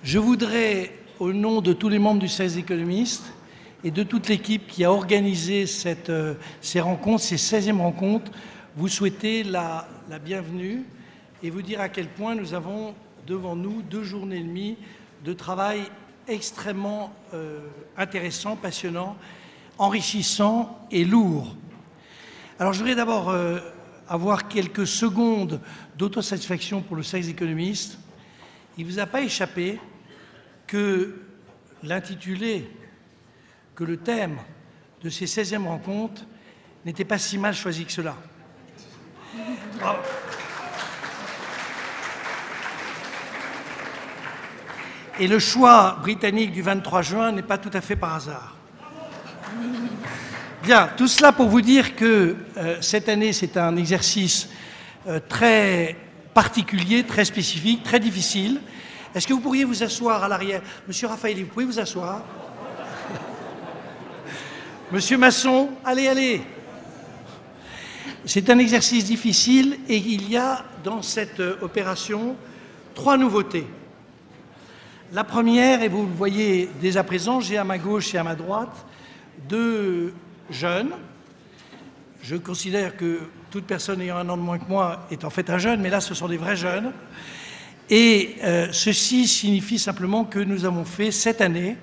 Je voudrais, au nom de tous les membres du Cercle des économistes et de toute l'équipe qui a organisé ces rencontres, ces 16e rencontres, vous souhaiter la bienvenue et vous dire à quel point nous avons devant nous 2 journées et demie de travail extrêmement intéressant, passionnant, enrichissant et lourd. Alors je voudrais d'abord avoir quelques secondes d'autosatisfaction pour le Cercle des économistes. Il ne vous a pas échappé que l'intitulé, que le thème de ces 16e rencontres n'était pas si mal choisi que cela. Bravo. Et le choix britannique du 23 juin n'est pas tout à fait par hasard. Bien, tout cela pour vous dire que cette année, c'est un exercice très particulier, très spécifique, très difficile. Est-ce que vous pourriez vous asseoir à l'arrière? Monsieur Raffaelli, vous pouvez vous asseoir? Monsieur Masson, allez, allez. C'est un exercice difficile et il y a dans cette opération 3 nouveautés. La première, et vous le voyez dès à présent, j'ai à ma gauche et à ma droite 2 jeunes. Je considère que toute personne ayant 1 an de moins que moi est en fait un jeune, mais là ce sont des vrais jeunes. Et ceci signifie simplement que nous avons fait cette année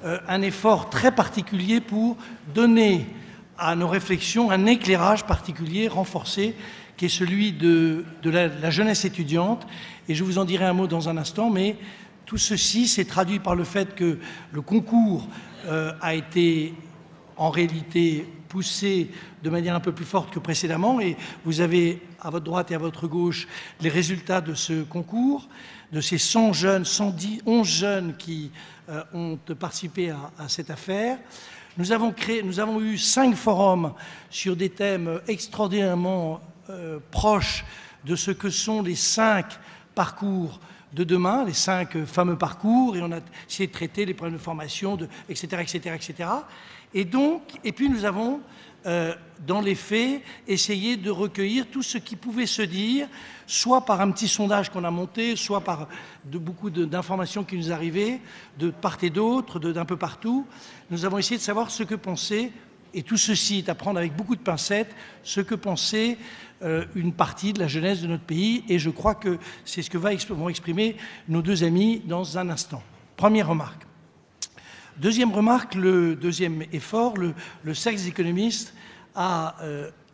un effort très particulier pour donner à nos réflexions un éclairage particulier, renforcé, qui est celui de la jeunesse étudiante. Et je vous en dirai un mot dans un instant, mais tout ceci s'est traduit par le fait que le concours a été en réalité poussé de manière un peu plus forte que précédemment, et vous avez à votre droite et à votre gauche les résultats de ce concours, de ces 100 jeunes, 11 jeunes qui ont participé à cette affaire. Nous avons eu 5 forums sur des thèmes extraordinairement proches de ce que sont les 5 parcours de demain, les 5 fameux parcours, et on a essayé de traiter les problèmes de formation, etc., etc., etc. Et puis nous avons, dans les faits, essayé de recueillir tout ce qui pouvait se dire, soit par un petit sondage qu'on a monté, soit par beaucoup d'informations qui nous arrivaient, de part et d'autre, d'un peu partout. Nous avons essayé de savoir ce que pensait, et tout ceci est à prendre avec beaucoup de pincettes, ce que pensait une partie de la jeunesse de notre pays, et je crois que c'est ce que vont exprimer nos 2 amis dans un instant. Première remarque. Deuxième remarque, le deuxième effort, le Cercle des économistes a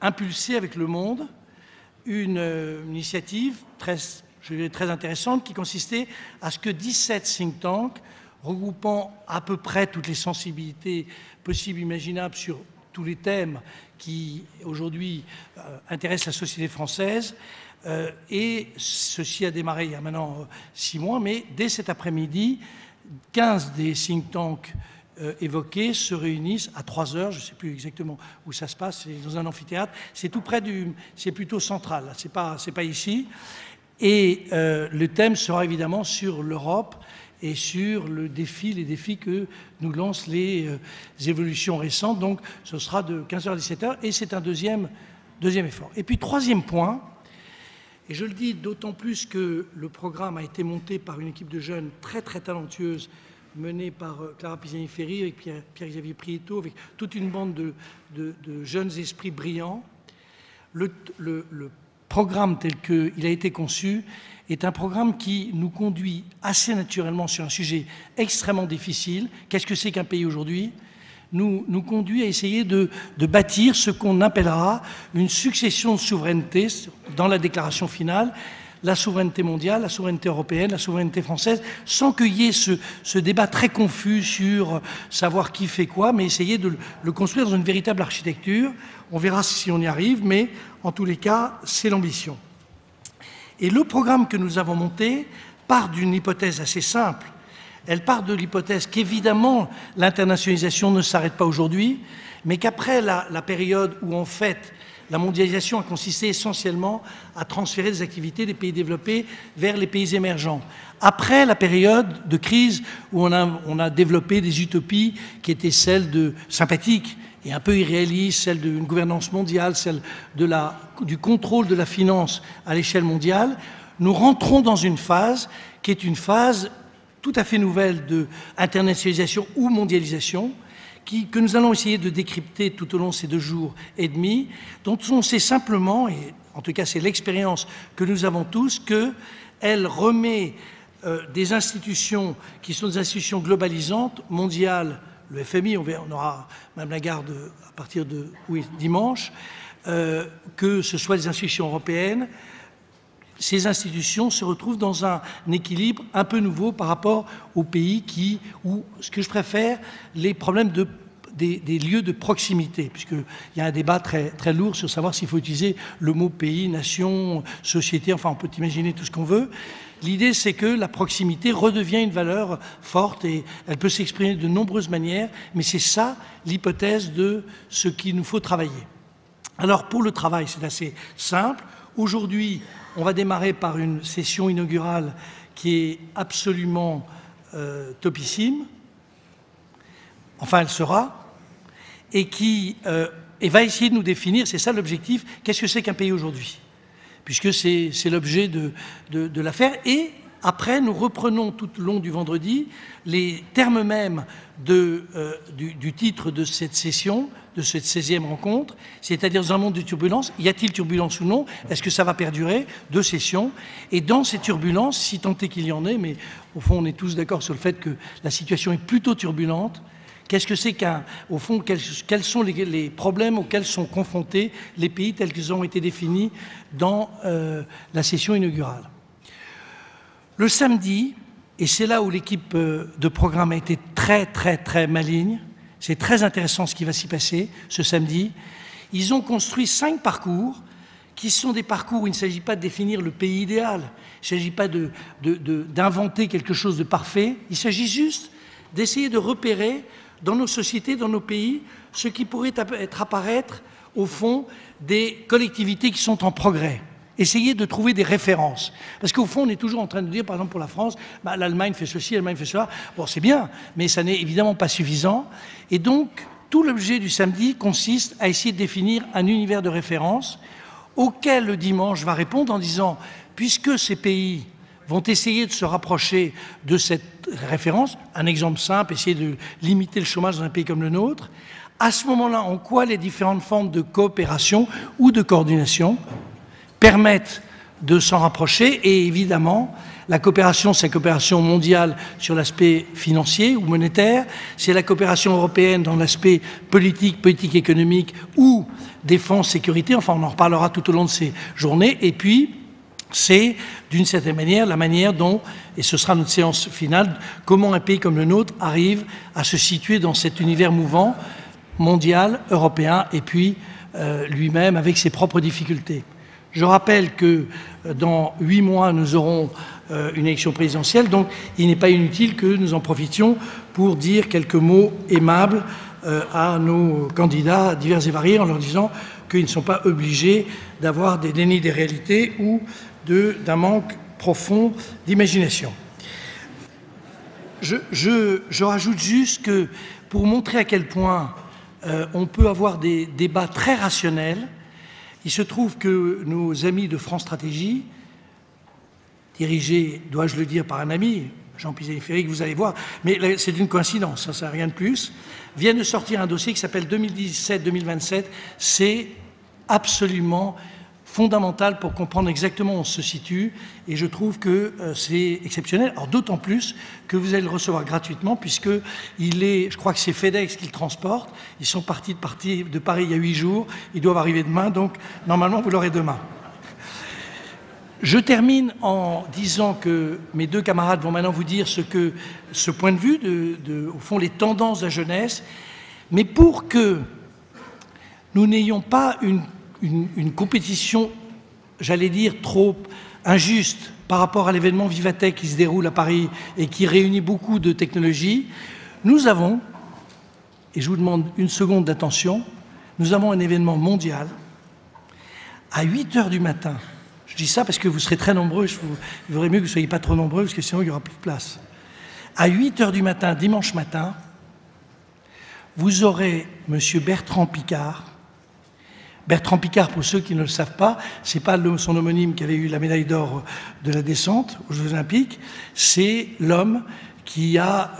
impulsé avec Le Monde une initiative très intéressante qui consistait à ce que 17 think tanks, regroupant à peu près toutes les sensibilités possibles, imaginables sur tous les thèmes qui aujourd'hui intéressent la société française, et ceci a démarré il y a maintenant 6 mois, mais dès cet après-midi, 15 des think tanks évoqués se réunissent à 3 heures, je ne sais plus exactement où ça se passe, c'est dans un amphithéâtre, c'est tout près c'est plutôt central, c'est pas ici, et le thème sera évidemment sur l'Europe et sur les défis que nous lancent les évolutions récentes, donc ce sera de 15h à 17h, et c'est un deuxième effort. Et puis 3e point, et je le dis d'autant plus que le programme a été monté par une équipe de jeunes très très talentueuse, menée par Clara Pisani-Ferry, avec Pierre-Xavier Prieto, avec toute une bande de jeunes esprits brillants. Le programme tel qu'il a été conçu est un programme qui nous conduit assez naturellement sur un sujet extrêmement difficile. Qu'est-ce que c'est qu'un pays aujourd'hui ? Nous conduit à essayer de bâtir ce qu'on appellera une succession de souverainetés dans la déclaration finale, la souveraineté mondiale, la souveraineté européenne, la souveraineté française, sans qu'il y ait ce débat très confus sur savoir qui fait quoi, mais essayer de le construire dans une véritable architecture. On verra si on y arrive, mais en tous les cas, c'est l'ambition. Et le programme que nous avons monté part d'une hypothèse assez simple. Elle part de l'hypothèse qu'évidemment l'internationalisation ne s'arrête pas aujourd'hui, mais qu'après la période où en fait la mondialisation a consisté essentiellement à transférer des activités des pays développés vers les pays émergents. Après la période de crise où on a développé des utopies qui étaient celles sympathiques et un peu irréalistes, celles d'une gouvernance mondiale, celles du contrôle de la finance à l'échelle mondiale, nous rentrons dans une phase qui est une phase tout à fait nouvelle de internationalisation ou mondialisation, que nous allons essayer de décrypter tout au long de ces 2 jours et demi, dont on sait simplement, et en tout cas c'est l'expérience que nous avons tous, qu'elle remet des institutions qui sont des institutions globalisantes, mondiales, le FMI, on aura Mme Lagarde à partir de dimanche, que ce soit des institutions européennes, ces institutions se retrouvent dans un équilibre un peu nouveau par rapport aux pays où, ce que je préfère, les problèmes des lieux de proximité, puisqu'il y a un débat très, très lourd sur savoir s'il faut utiliser le mot pays, nation, société, enfin on peut imaginer tout ce qu'on veut. L'idée, c'est que la proximité redevient une valeur forte et elle peut s'exprimer de nombreuses manières, mais c'est ça l'hypothèse de ce qu'il nous faut travailler. Alors pour le travail, c'est assez simple. Aujourd'hui, on va démarrer par une session inaugurale qui est absolument topissime, enfin elle sera, et va essayer de nous définir, c'est ça l'objectif, qu'est-ce que c'est qu'un pays aujourd'hui, puisque c'est l'objet de l'affaire. Et après, nous reprenons tout au long du vendredi les termes mêmes du titre de cette session, de cette 16e rencontre, c'est-à-dire dans un monde de turbulence, y a-t-il turbulence ou non? Est-ce que ça va perdurer? 2 sessions. Et dans ces turbulences, si tant est qu'il y en ait, mais au fond on est tous d'accord sur le fait que la situation est plutôt turbulente, qu'est-ce que c'est au fond, quels sont les problèmes auxquels sont confrontés les pays tels qu'ils ont été définis dans la session inaugurale? Le samedi, et c'est là où l'équipe de programme a été très, très, très maligne, c'est très intéressant ce qui va s'y passer ce samedi, ils ont construit 5 parcours qui sont des parcours où il ne s'agit pas de définir le pays idéal, il ne s'agit pas d'inventer quelque chose de parfait, il s'agit juste d'essayer de repérer dans nos sociétés, dans nos pays, ce qui pourrait apparaître, au fond, des collectivités qui sont en progrès. Essayer de trouver des références. Parce qu'au fond, on est toujours en train de dire, par exemple pour la France, l'Allemagne fait ceci, l'Allemagne fait cela. Bon, c'est bien, mais ça n'est évidemment pas suffisant. Et donc, tout l'objet du samedi consiste à essayer de définir un univers de référence auquel le dimanche va répondre en disant, puisque ces pays vont essayer de se rapprocher de cette référence, un exemple simple, essayer de limiter le chômage dans un pays comme le nôtre, à ce moment-là, en quoi les différentes formes de coopération ou de coordination permettent de s'en rapprocher. Et évidemment, la coopération, c'est la coopération mondiale sur l'aspect financier ou monétaire, c'est la coopération européenne dans l'aspect politique, économique ou défense, sécurité, enfin on en reparlera tout au long de ces journées, et puis c'est d'une certaine manière la manière dont, et ce sera notre séance finale, comment un pays comme le nôtre arrive à se situer dans cet univers mouvant, mondial, européen, et puis lui-même avec ses propres difficultés. Je rappelle que dans 8 mois, nous aurons une élection présidentielle, donc il n'est pas inutile que nous en profitions pour dire quelques mots aimables à nos candidats divers et variés en leur disant qu'ils ne sont pas obligés d'avoir des dénis des réalités ou d'un manque profond d'imagination. Je rajoute juste que pour montrer à quel point on peut avoir des débats très rationnels, il se trouve que nos amis de France Stratégie, dirigés, dois-je le dire, par un ami, Jean Pisani-Ferry, que vous allez voir, mais c'est une coïncidence, ça n'a rien de plus, viennent de sortir un dossier qui s'appelle 2017-2027. C'est absolument fondamental pour comprendre exactement où on se situe, et je trouve que c'est exceptionnel. Alors d'autant plus que vous allez le recevoir gratuitement, puisque je crois que c'est FedEx qui le transporte. Ils sont partis de Paris il y a 8 jours, ils doivent arriver demain, donc normalement vous l'aurez demain. Je termine en disant que mes 2 camarades vont maintenant vous dire ce point de vue, au fond, les tendances de la jeunesse, mais pour que nous n'ayons pas une compétition, j'allais dire, trop injuste par rapport à l'événement Vivatech qui se déroule à Paris et qui réunit beaucoup de technologies, nous avons, et je vous demande une seconde d'attention, nous avons un événement mondial à 8 h du matin. Je dis ça parce que vous serez très nombreux, il vaudrait mieux que vous ne soyez pas trop nombreux parce que sinon il n'y aura plus de place. À 8 h du matin, dimanche matin, vous aurez M. Bertrand Piccard, Bertrand Piccard, pour ceux qui ne le savent pas, c'est pas son homonyme qui avait eu la médaille d'or de la descente aux Jeux Olympiques, c'est l'homme qui a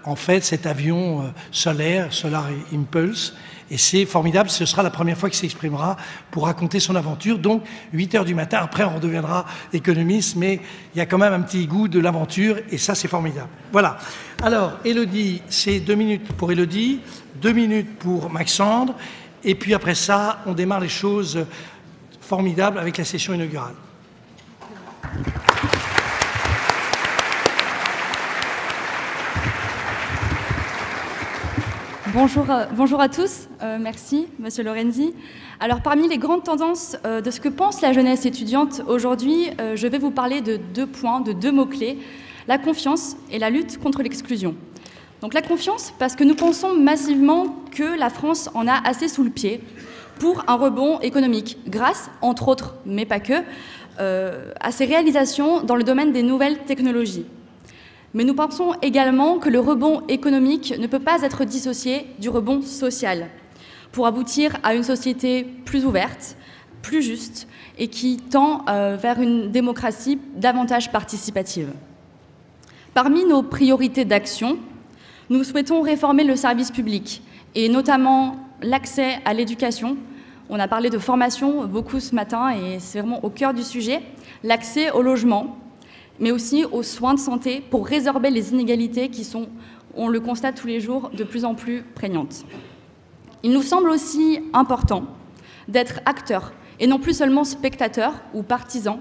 en fait cet avion solaire, Solar Impulse, et c'est formidable, ce sera la première fois qu'il s'exprimera pour raconter son aventure. Donc 8 h du matin, après on redeviendra économiste, mais il y a quand même un petit goût de l'aventure, et ça c'est formidable. Voilà. Alors Élodie, c'est 2 minutes pour Élodie, 2 minutes pour Maxandre, et puis après ça, on démarre les choses formidables avec la session inaugurale. Bonjour à tous, merci Monsieur Lorenzi. Alors parmi les grandes tendances de ce que pense la jeunesse étudiante aujourd'hui, je vais vous parler de 2 points, de 2 mots-clés, la confiance et la lutte contre l'exclusion. Donc la confiance, parce que nous pensons massivement que la France en a assez sous le pied pour un rebond économique, grâce, entre autres, mais pas que, à ses réalisations dans le domaine des nouvelles technologies. Mais nous pensons également que le rebond économique ne peut pas être dissocié du rebond social, pour aboutir à une société plus ouverte, plus juste, et qui tend vers une démocratie davantage participative. Parmi nos priorités d'action, nous souhaitons réformer le service public, et notamment l'accès à l'éducation. On a parlé de formation beaucoup ce matin, et c'est vraiment au cœur du sujet. L'accès au logement, mais aussi aux soins de santé pour résorber les inégalités qui sont, on le constate tous les jours, de plus en plus prégnantes. Il nous semble aussi important d'être acteurs, et non plus seulement spectateurs ou partisans,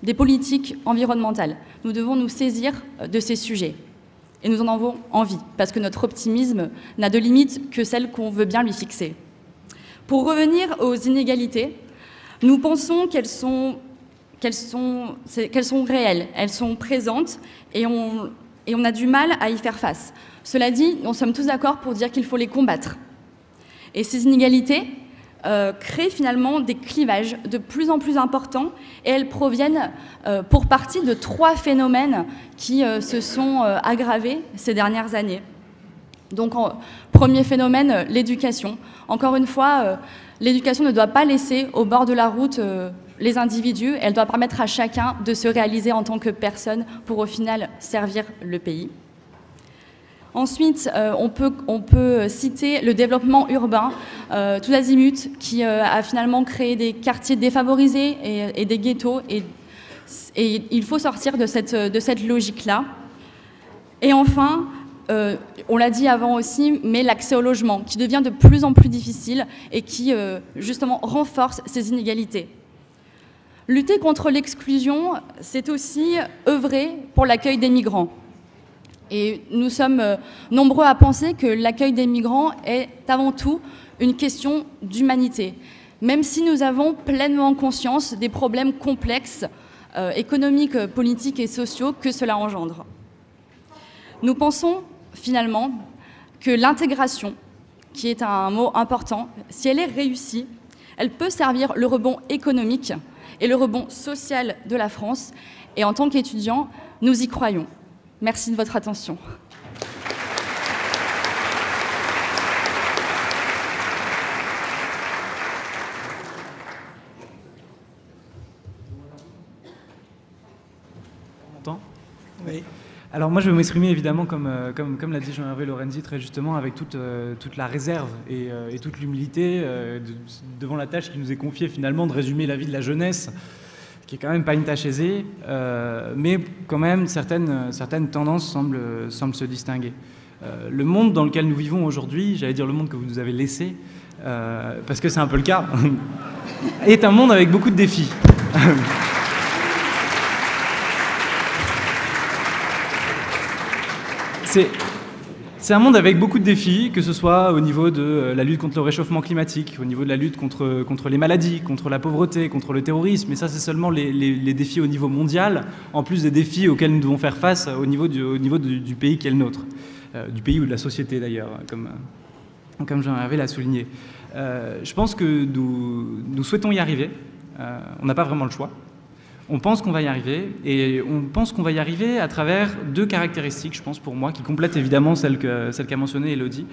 des politiques environnementales. Nous devons nous saisir de ces sujets. Et nous en avons envie, parce que notre optimisme n'a de limite que celle qu'on veut bien lui fixer. Pour revenir aux inégalités, nous pensons qu'elles sont réelles, elles sont présentes, et on a du mal à y faire face. Cela dit, nous sommes tous d'accord pour dire qu'il faut les combattre. Et ces inégalités créent finalement des clivages de plus en plus importants, et elles proviennent pour partie de 3 phénomènes qui se sont aggravés ces dernières années. Donc, premier phénomène, l'éducation. Encore une fois, l'éducation ne doit pas laisser au bord de la route les individus, elle doit permettre à chacun de se réaliser en tant que personne pour au final servir le pays. Ensuite, on peut citer le développement urbain, tout azimut, qui a finalement créé des quartiers défavorisés et des ghettos, et il faut sortir de cette logique-là. Et enfin, on l'a dit avant aussi, mais l'accès au logement, qui devient de plus en plus difficile et qui, justement, renforce ces inégalités. Lutter contre l'exclusion, c'est aussi œuvrer pour l'accueil des migrants. Et nous sommes nombreux à penser que l'accueil des migrants est avant tout une question d'humanité, même si nous avons pleinement conscience des problèmes complexes, économiques, politiques et sociaux que cela engendre. Nous pensons finalement que l'intégration, qui est un mot important, si elle est réussie, elle peut servir le rebond économique et le rebond social de la France. Et en tant qu'étudiants, nous y croyons. Merci de votre attention. Oui. Alors moi je vais m'exprimer évidemment comme l'a dit Jean-Hervé Lorenzi très justement, avec toute la réserve et toute l'humilité devant la tâche qui nous est confiée finalement de résumer la vie de la jeunesse, qui est quand même pas une tâche aisée, mais quand même certaines tendances semblent se distinguer. Le monde dans lequel nous vivons aujourd'hui, j'allais dire le monde que vous nous avez laissé, parce que c'est un peu le cas, est un monde avec beaucoup de défis. C'est un monde avec beaucoup de défis, que ce soit au niveau de la lutte contre le réchauffement climatique, au niveau de la lutte contre les maladies, contre la pauvreté, contre le terrorisme, et ça c'est seulement les défis au niveau mondial, en plus des défis auxquels nous devons faire face au niveau du pays qui est le nôtre, du pays ou de la société d'ailleurs, comme Jean-Hervé l'a souligné. Je pense que nous souhaitons y arriver, on n'a pas vraiment le choix. On pense qu'on va y arriver, et on pense qu'on va y arriver à travers 2 caractéristiques, je pense pour moi, qui complètent évidemment celle qu'a mentionnée Élodie,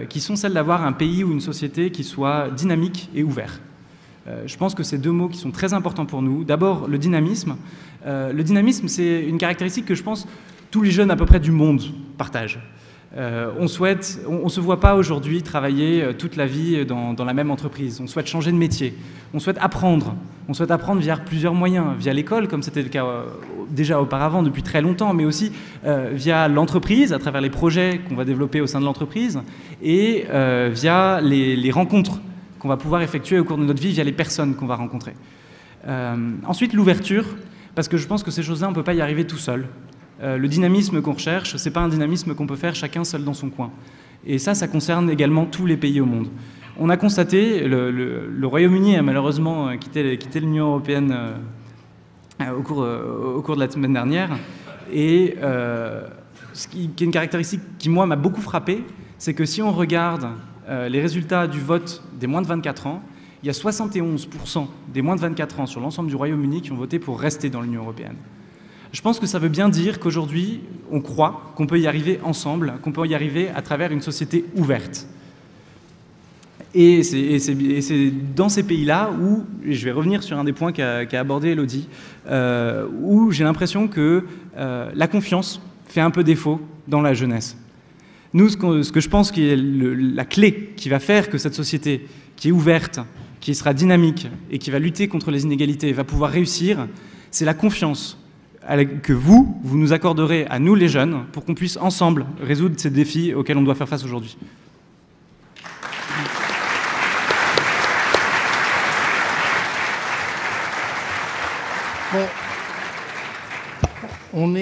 qui sont celles d'avoir un pays ou une société qui soit dynamique et ouvert. Je pense que c'est deux mots qui sont très importants pour nous. D'abord, le dynamisme. Le dynamisme, c'est une caractéristique que je pense tous les jeunes à peu près du monde partagent. On se voit pas aujourd'hui travailler toute la vie dans la même entreprise. On souhaite changer de métier. On souhaite apprendre. On souhaite apprendre via plusieurs moyens, via l'école, comme c'était le cas déjà auparavant depuis très longtemps, mais aussi via l'entreprise, à travers les projets qu'on va développer au sein de l'entreprise, et via les rencontres qu'on va pouvoir effectuer au cours de notre vie, via les personnes qu'on va rencontrer. Ensuite, l'ouverture, parce que je pense que ces choses-là, on ne peut pas y arriver tout seul. Le dynamisme qu'on recherche, ce n'est pas un dynamisme qu'on peut faire chacun seul dans son coin. Et ça concerne également tous les pays au monde. On a constaté, le Royaume-Uni a malheureusement quitté l'Union européenne au cours de la semaine dernière, et ce qui est une caractéristique qui, moi, m'a beaucoup frappé, c'est que si on regarde les résultats du vote des moins de 24 ans, il y a 71% des moins de 24 ans sur l'ensemble du Royaume-Uni qui ont voté pour rester dans l'Union européenne. Je pense que ça veut bien dire qu'aujourd'hui, on croit qu'on peut y arriver ensemble, qu'on peut y arriver à travers une société ouverte. Et c'est dans ces pays-là où, et je vais revenir sur un des points qu'a abordé Elodie, où j'ai l'impression que la confiance fait un peu défaut dans la jeunesse. Nous, ce que je pense qui est la clé qui va faire que cette société qui est ouverte, qui sera dynamique et qui va lutter contre les inégalités va pouvoir réussir, c'est la confiance que vous nous accorderez à nous les jeunes pour qu'on puisse ensemble résoudre ces défis auxquels on doit faire face aujourd'hui. Bon, on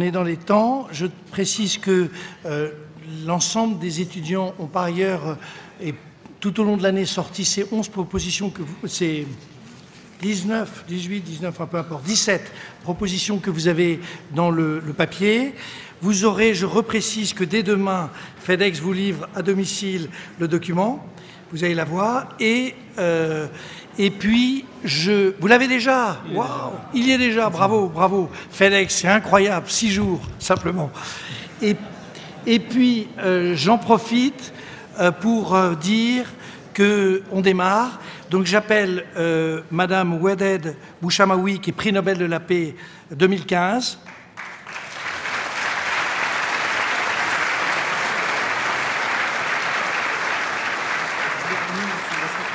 est dans les temps. Je précise que l'ensemble des étudiants ont par ailleurs, et tout au long de l'année, sorti ces 11 propositions que vous... C'est 19, 18, 19, peu importe, 17 propositions que vous avez dans le papier. Vous aurez, je reprécise que dès demain, FedEx vous livre à domicile le document. Vous allez l'avoir. Et puis, vous l'avez déjà. Waouh, il y est déjà. Bravo, bravo. FedEx, c'est incroyable. 6 jours, simplement. Et puis, j'en profite pour dire qu'on démarre. Donc j'appelle Madame Weded Bouchamaoui, qui est prix Nobel de la paix 2015.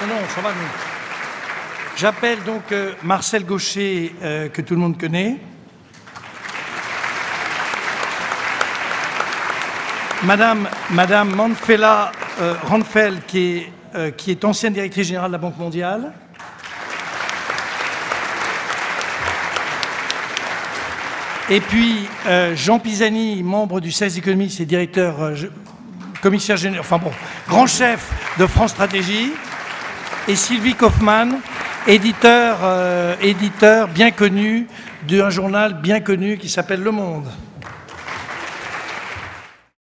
Non, ça va, nous. J'appelle donc Marcel Gaucher, que tout le monde connaît. Madame Manfella Ranfel, qui est ancienne directrice générale de la Banque mondiale. Et puis Jean Pisani, membre du CES Economics et directeur, commissaire général, enfin bon, grand chef de France Stratégie. Et Sylvie Kaufmann, éditeur bien connu d'un journal bien connu qui s'appelle Le Monde.